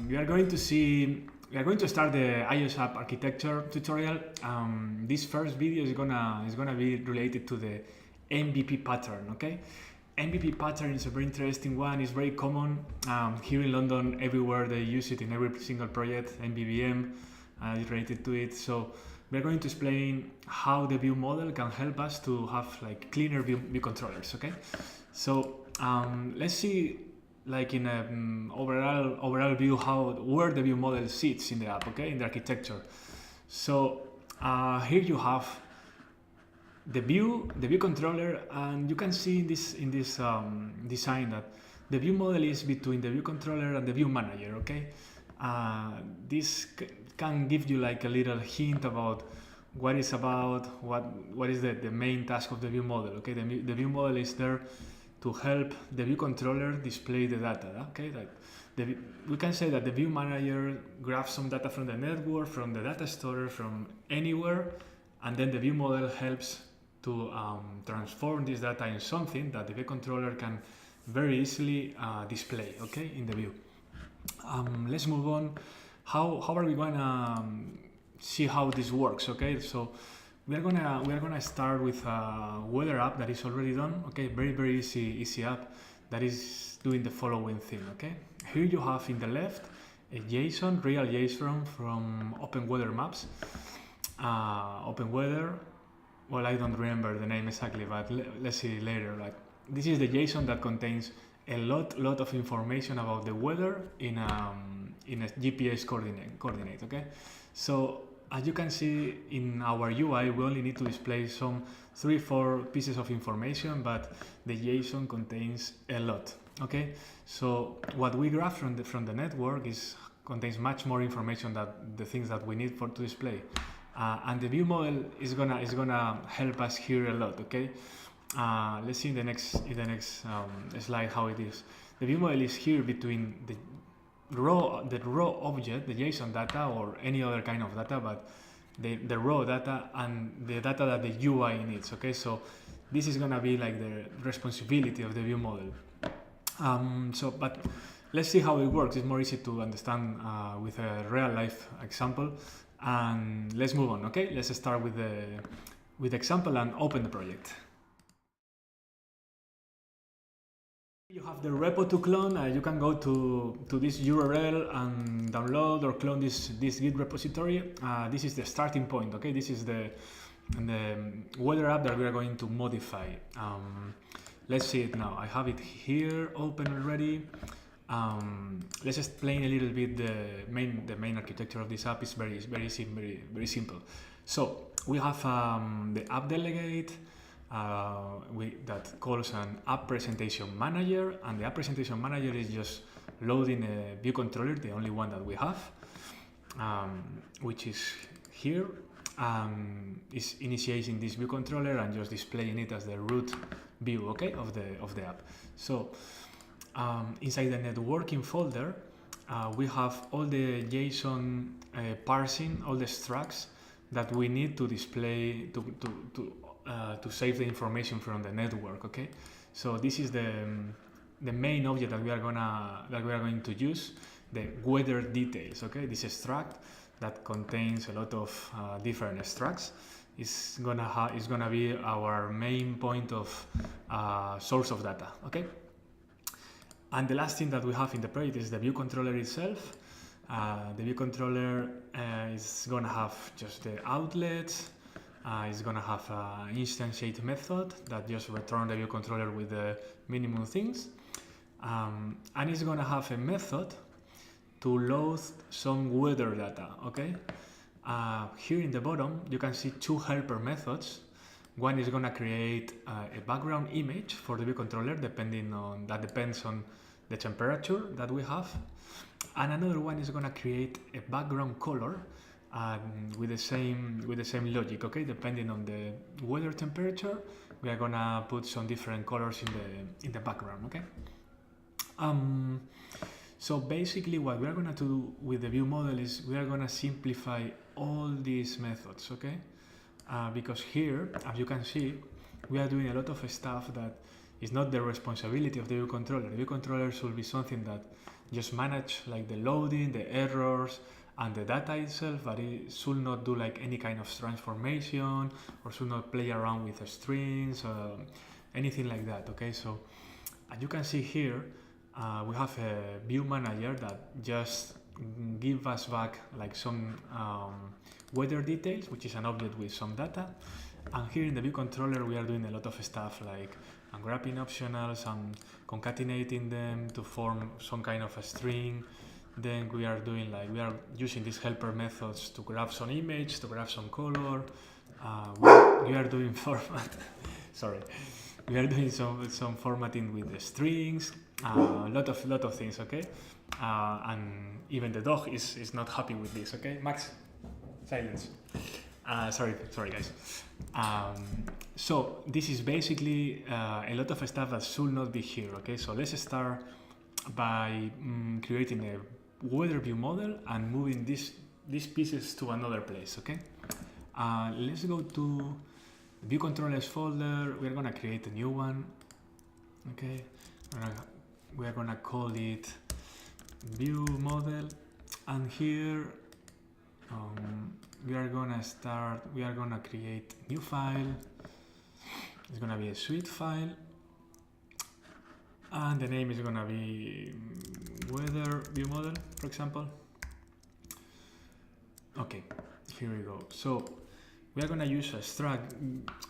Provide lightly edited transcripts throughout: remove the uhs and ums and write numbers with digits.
We are going to start the iOS app architecture tutorial. This first video is gonna be related to the MVP pattern. Okay, MVP pattern is a very interesting one. It's very common here in London. Everywhere they use it in every single project. MVVM is related to it. So we're going to explain how the view model can help us to have like cleaner view controllers. Okay, so let's see, like in a overall view, where the view model sits in the app, okay, in the architecture. So here you have the view controller, and you can see in this design that the view model is between the view controller and the view manager. Okay, this can give you like a little hint about what is the main task of the view model. Okay, the view model is there to help the view controller display the data. Okay, we can say that the view manager grabs some data from the network, from the data store, from anywhere, and then the view model helps to transform this data in something that the view controller can very easily display, okay, in the view. Let's move on. How are we gonna see how this works? Okay, so we are gonna start with a weather app that is already done. Okay, very easy app that is doing the following thing. Okay, here you have in the left a JSON, real JSON from Open Weather Maps. Open Weather. Well, I don't remember the name exactly, but let's see later. Like, this is the JSON that contains a lot of information about the weather in a GPS coordinate. Okay, so as you can see in our UI, we only need to display some 3-4 pieces of information, but the JSON contains a lot. Okay, so what we grab from the network contains much more information than the things that we need to display, and the view model is gonna help us here a lot. Okay, let's see in the next slide how it is. The view model is here between the raw object, the JSON data or any other kind of data, but the raw data and the data that the UI needs. Okay, so this is gonna be like the responsibility of the view model. But let's see how it works. It's more easy to understand with a real life example, and let's move on. Okay, let's start with the example and open the project. You have the repo to clone. You can go to this URL and download or clone this Git repository. This is the starting point. Okay, this is the weather app that we are going to modify. Let's see it now. I have it here open already. Let's explain a little bit the main architecture of this app. Is very simple. So we have the app delegate. That calls an app presentation manager, and the app presentation manager is just loading a view controller, the only one that we have, which is here, is initiating this view controller and just displaying it as the root view, okay, of the app. So inside the networking folder, we have all the JSON parsing, all the structs that we need to display to save the information from the network. Okay, so this is the main object that we are going to use, the weather details. Okay, this struct that contains a lot of different structs is gonna be our main point of source of data. Okay, and the last thing that we have in the project is the view controller itself. The view controller is gonna have just the outlets. It's gonna have an instantiate method that just returns the view controller with the minimum things, and it's gonna have a method to load some weather data. Okay, here in the bottom you can see 2 helper methods. One is gonna create a background image for the view controller, depends on the temperature that we have, and another one is gonna create a background color. With the same logic. Okay, depending on the weather temperature, we are gonna put some different colors in the background. Okay, so basically what we are gonna do with the view model is we are gonna simplify all these methods. Okay, because here, as you can see, we are doing a lot of stuff that is not the responsibility of the view controller. The view controller should be something that just manage like the loading, the errors, and the data itself, but it should not do like any kind of transformation or should not play around with the strings, anything like that. Okay, so as you can see here, we have a view manager that just give us back like some weather details, which is an object with some data. And here in the view controller, we are doing a lot of stuff like unwrapping optionals and concatenating them to form some kind of a string. Then we are doing like, we are using these helper methods to grab some image, to grab some color. We are doing format, sorry. We are doing some formatting with the strings, a lot of things, okay? And even the dog is not happy with this, okay? Max, silence. Sorry guys. So this is basically a lot of stuff that should not be here, okay? So let's start by creating a weather view model and moving these pieces to another place, okay? Let's go to view controllers folder. We're gonna create a new one, okay? We're gonna call it view model, and here we are gonna create a new file. It's gonna be a suite file, and the name is gonna be weather view model, for example. Okay, here we go. So we are gonna use a struct.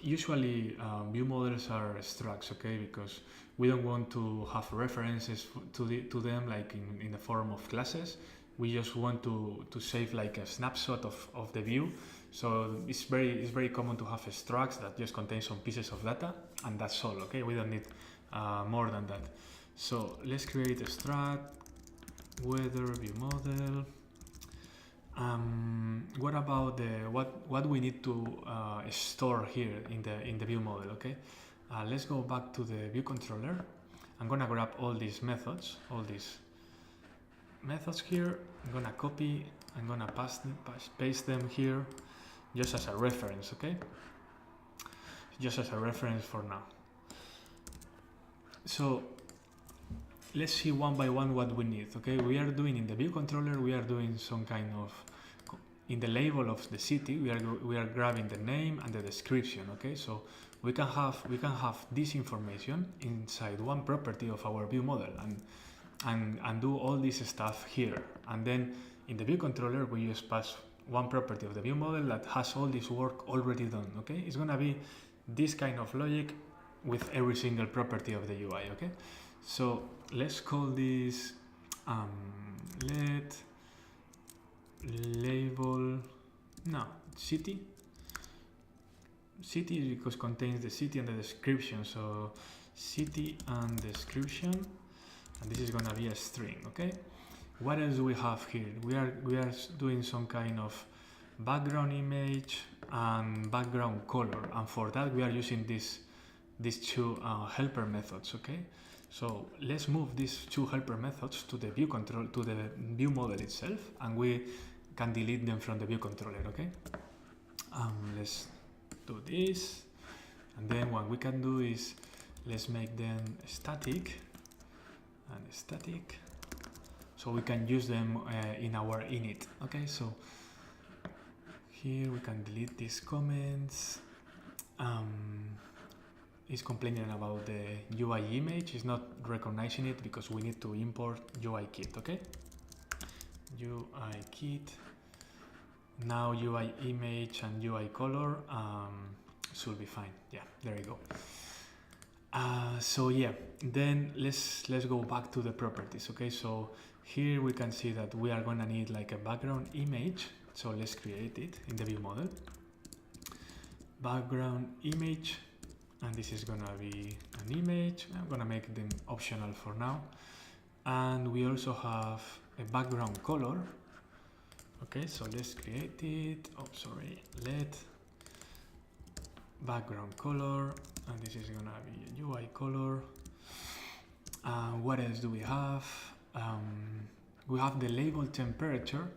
Usually view models are structs, okay, because we don't want to have references to them like in the form of classes. We just want to save like a snapshot of the view. So it's very common to have structs that just contain some pieces of data, and that's all, okay? We don't need more than that. So let's create a struct weather view model. What about what we need to store here in the view model, okay? Let's go back to the view controller. I'm gonna grab all these methods here. I'm gonna copy, I'm gonna paste them here just as a reference, okay? Just as a reference for now. So let's see one by one what we need, okay? We are doing in the view controller, we are doing some kind of, in the label of the city, we are grabbing the name and the description, okay? So we can have this information inside one property of our view model and do all this stuff here. And then in the view controller, we just pass one property of the view model that has all this work already done, okay? It's gonna be this kind of logic with every single property of the UI, okay? So let's call this let label, no, city because contains the city and the description. So city and description, and this is gonna be a string, okay? What else do we have here? We are doing some kind of background image and background color, and for that we are using these two helper methods, okay? So let's move these two helper methods to the view model itself, and we can delete them from the view controller, okay? Let's do this, and then what we can do is let's make them static and static, so we can use them in our init, okay? So here we can delete these comments. It's complaining about the UI image. It's not recognizing it because we need to import UI kit, okay? UI kit. Now UI image and UI color should be fine. Yeah, there you go. So yeah, then let's go back to the properties, okay? So here we can see that we are gonna need like a background image. So let's create it in the view model. Background image. And this is gonna be an image. I'm gonna make them optional for now. And we also have a background color. Okay, so let's create it. Oh, sorry, let background color, and this is gonna be a UI color. What else do we have? We have the label temperature,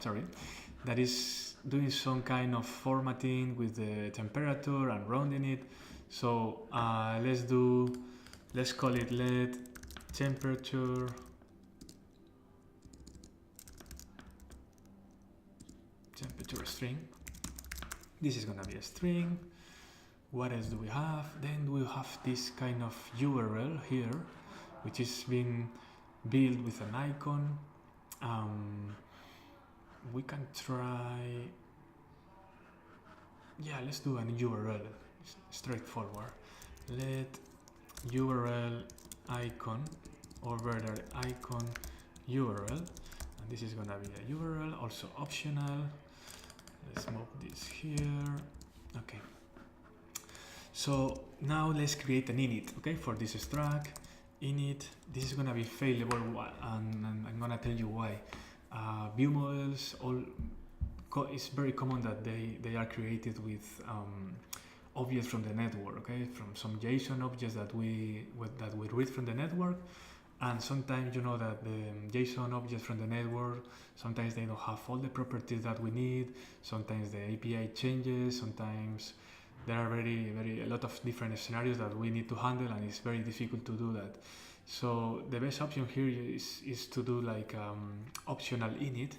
sorry, that is doing some kind of formatting with the temperature and rounding it. So let's call it let temperature string. This is gonna be a string. What else do we have? Then we have this kind of URL here, which is being built with an icon. We can try, yeah, let's do an URL, straightforward. Let URL icon over the icon URL, and this is gonna be a URL, also optional. Let's move this here. Okay. So now let's create an init, okay, for this Struct. Init, this is gonna be failable, and I'm gonna tell you why. View models, it's very common that they are created with objects from the network, okay, from some JSON objects that we read from the network, and sometimes you know that the JSON objects from the network, sometimes they don't have all the properties that we need. Sometimes the API changes. Sometimes there are a lot of different scenarios that we need to handle, and it's very difficult to do that. So the best option here is to do like optional init,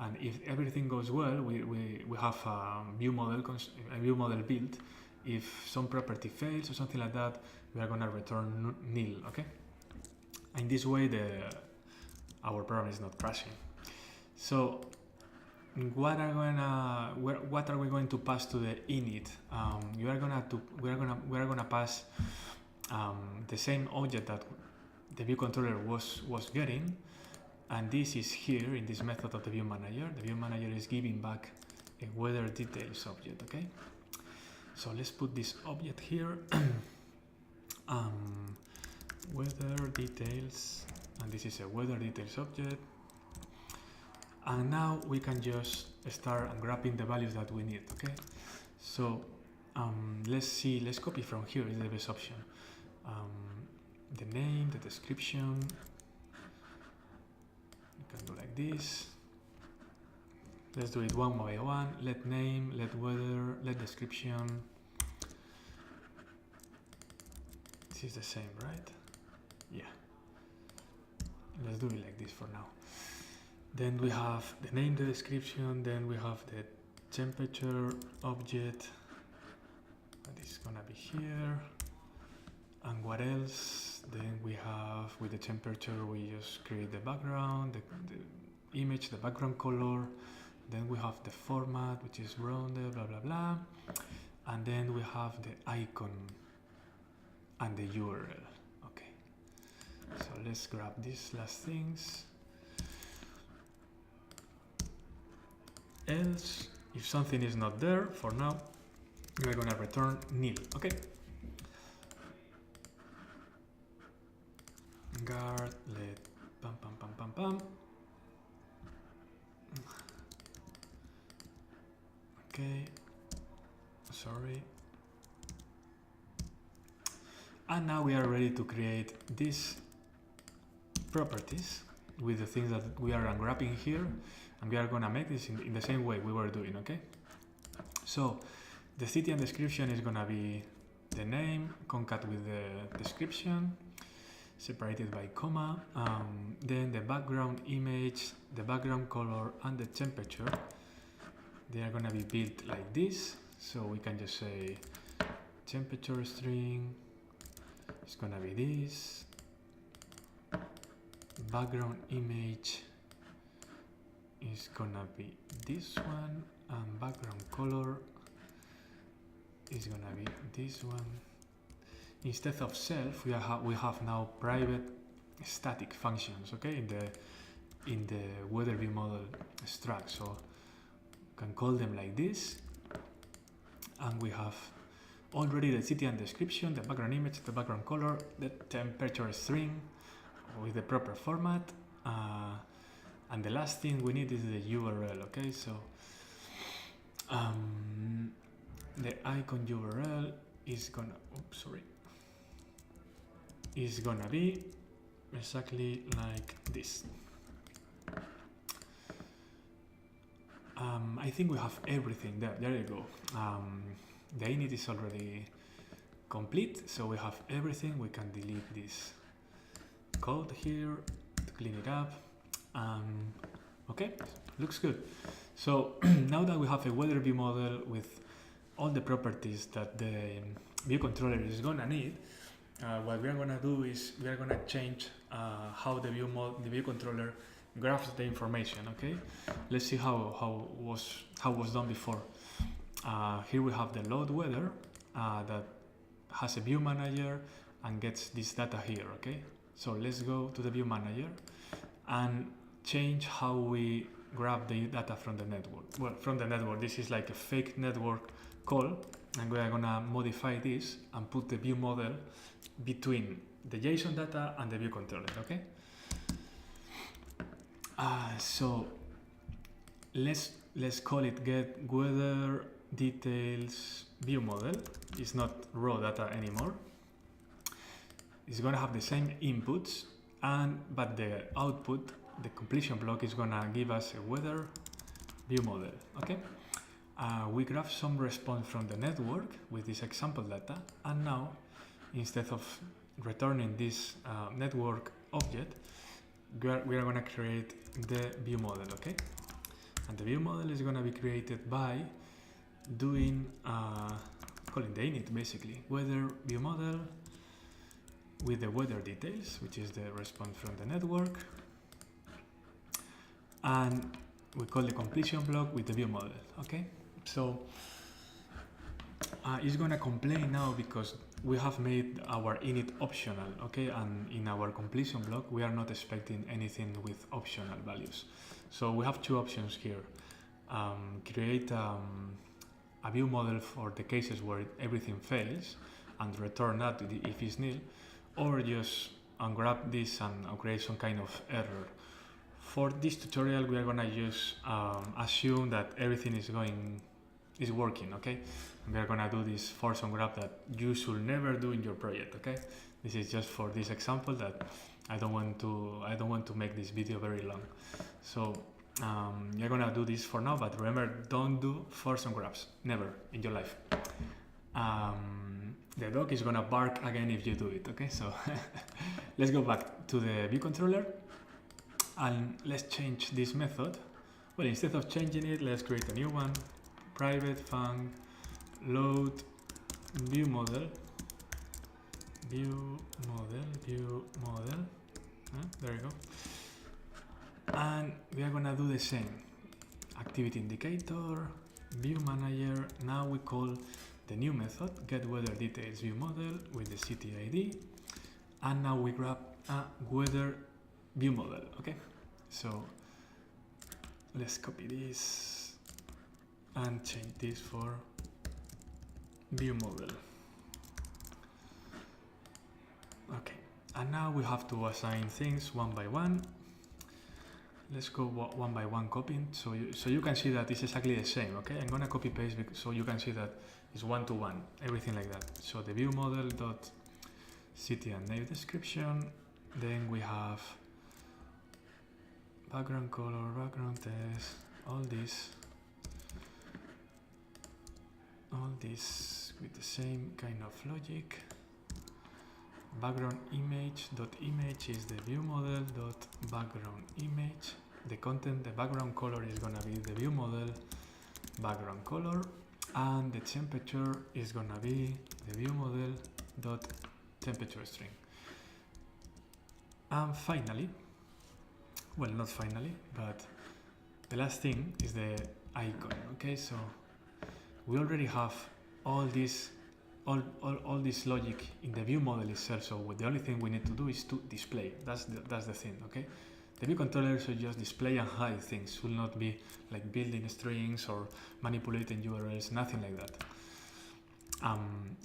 and if everything goes well, we have a view model built. If some property fails or something like that, we are gonna return nil. Okay. In this way, our program is not crashing. So what are we going to pass to the init? We are gonna pass the same object that the view controller was getting, and this is here in this method of the view manager. The view manager is giving back a weather details object. Okay, so let's put this object here. Weather details, and this is a weather details object. And now we can just start grabbing the values that we need. Okay, so let's copy from here, is the best option. The name, the description, you can do like this. Let's do it one by one. Let name, let weather, let description. This is the same, right? Yeah. Let's do it like this for now. Then we have the name, the description, then we have the temperature object, that is gonna be here. And what else? Then we have, with the temperature, we just create the background, the image, the background color. Then we have the format, which is rounded, blah, blah, blah. And then we have the icon and the URL. Okay. So let's grab these last things. Else, if something is not there, for now, we are gonna return nil. Okay. Guard, let pam pam pam pam pam. Okay, sorry. And now we are ready to create these properties with the things that we are unwrapping here, and we are gonna make this in the same way we were doing. Okay, so the city and description is gonna be the name concat with the description, separated by comma. Then the background image, the background color, and the temperature, they are gonna be built like this. So we can just say temperature string is gonna be this, background image is gonna be this one, and background color is gonna be this one. Instead of self, we have now private static functions. Okay, in the weather view model struct. So we can call them like this, and we have already the city and description, the background image, the background color, the temperature string with the proper format, and the last thing we need is the URL. Okay, so the icon URL is gonna, is gonna be exactly like this. I think we have everything there. There you go. The init is already complete, so we have everything. We can delete this code here to clean it up. Okay, looks good. So now that we have a weather view model with all the properties that the view controller is gonna need, what we are gonna do is we are gonna change how the view controller graphs the information. Okay, let's see how was done before. Here we have the load weather that has a view manager and gets this data here. Okay, so let's go to the view manager and change how we grab the data from the network. Well, from the network, this is like a fake network call, and we are gonna modify this and put the view model between the JSON data and the view controller. Okay. So let's call it get weather details view model. It's not raw data anymore. It's gonna have the same inputs, but the output, the completion block, is gonna give us a weather view model. Okay. We grab some response from the network with this example data, and now instead of returning this network object, we are going to create the view model. Okay, and the view model is going to be created by doing calling the init, basically weather view model with the weather details, which is the response from the network, and we call the completion block with the view model. Okay, so it's gonna complain now because we have made our init optional. Okay, and in our completion block we are not expecting anything with optional values. So we have two options here: create a view model for the cases where everything fails and return that if it's nil, or just grab this and create some kind of error. For this tutorial, we are gonna just assume that everything is working. Okay, and we are gonna do this force on grab that you should never do in your project. Okay, this is just for this example that I don't want to make this video very long. So you're gonna do this for now, but remember, don't do force on grabs, never in your life. The dog is gonna bark again if you do it. Okay, so let's go back to the view controller and let's change this method. Well, instead of changing it, let's create a new one: private func load view model. There you go. And we are gonna do the same. Activity indicator, view manager. Now we call the new method get weather details view model with the CTID, and now we grab a weather view model. Okay, so let's copy this and change this for view model. Okay, and now we have to assign things one by one. Let's go one by one copying, so you can see that it's exactly the same. Okay, I'm gonna copy paste so you can see that it's one to one, everything like that. So the view model dot city and name description. Then we have background color, background text, all this with the same kind of logic. Background image dot image is the view model dot background image. The content, the background color is gonna be the view model background color, and the temperature is gonna be the view model dot temperature string. And finally, well, not finally, but the last thing is the icon. Okay, so we already have all this logic in the view model itself, so the only thing we need to do is to display. That's the thing. Okay, the view controller should just display and hide things, should not be like building strings or manipulating URLs, nothing like that.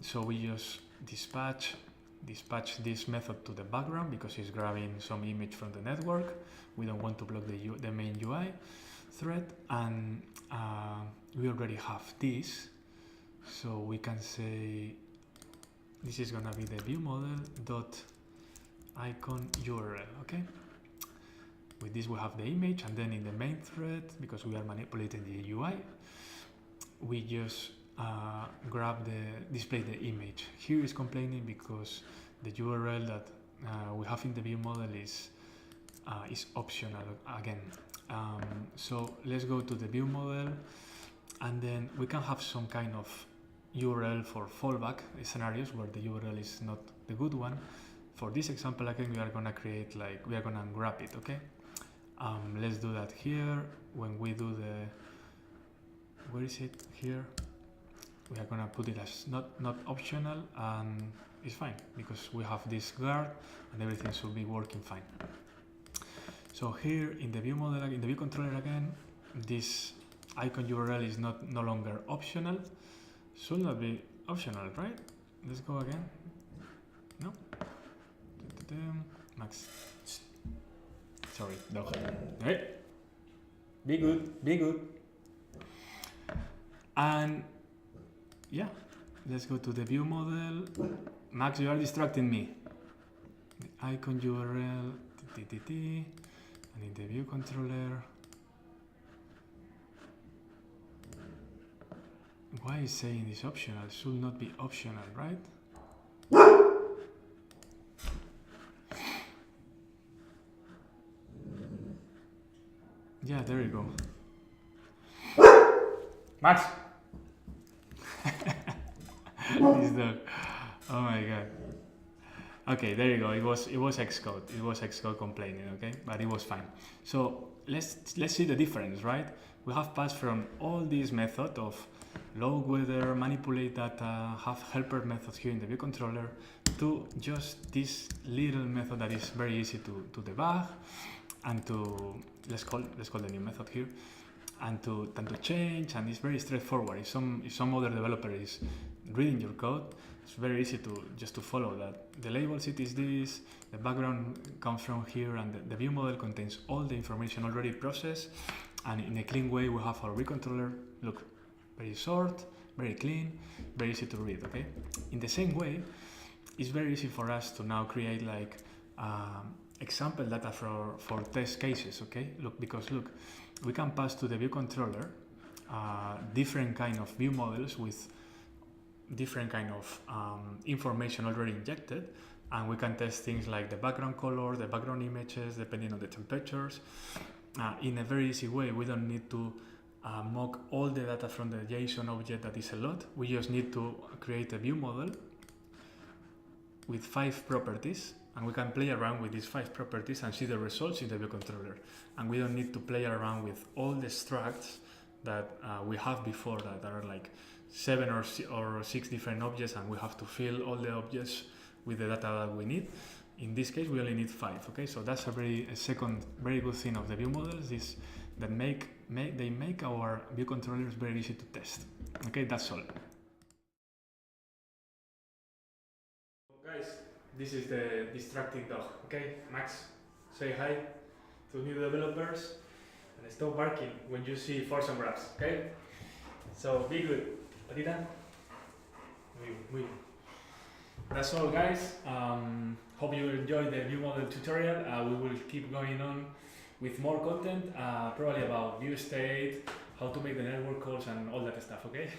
So we just dispatch this method to the background because it's grabbing some image from the network. We don't want to block the main UI thread, and we already have this, so we can say this is gonna be the view model dot icon URL. Okay, with this we have the image, and then in the main thread, because we are manipulating the UI, we just display the image. Here is complaining because the URL that we have in the view model is is optional again. So let's go to the view model, and then we can have some kind of URL for fallback scenarios where the URL is not the good one. For this example, again, we are gonna create we are gonna grab it, okay? Let's do that here. When we do where is it? Here. We are gonna put it as not optional, and it's fine because we have this guard and everything should be working fine. So here in the view model, in the view controller again, this icon URL is no longer optional. Should not be optional, right? Let's go again. No. Max. Sorry, dog. Right? Be good, be good. And yeah, let's go to the view model. Max, you are distracting me. The icon URL, and in the view controller. Why is saying this optional? Should not be optional, right? Yeah, there you go. Max! This dog. Oh my god. Okay, there you go. It was Xcode. It was Xcode complaining, okay? But it was fine. So let's see the difference, right? We have passed from all this method of log weather, manipulate data, have helper methods here in the view controller, to just this little method that is very easy to debug, and to let's call the new method here, and to change, and it's very straightforward. If some other developer is reading your code, it's very easy to follow that. The label sheet is this, the background comes from here, and the view model contains all the information already processed, and in a clean way we have our view controller. Look, very short, very clean, very easy to read, okay? In the same way, it's very easy for us to now create example data for test cases, okay? Because we can pass to the view controller different kind of view models with different kind of information already injected, and we can test things like the background color, the background images, depending on the temperatures, in a very easy way. We don't need to mock all the data from the JSON object. That is a lot. We just need to create a view model with 5 properties, and we can play around with these 5 properties and see the results in the view controller. And we don't need to play around with all the structs that we have before, that are like 7 or 6 different objects, and we have to fill all the objects with the data that we need. In this case, we only need 5. Okay, so that's a second very good thing of the view models, is that they make our view controllers very easy to test. Okay, that's all. Guys, this is the distracting dog. Okay, Max, say hi to new developers and stop barking when you see force and grabs. Okay, so be good. Patita. Muy bien. That's all, guys. Hope you enjoyed the view model tutorial. We will keep going on with more content, probably about view state, how to make the network calls, and all that stuff, okay?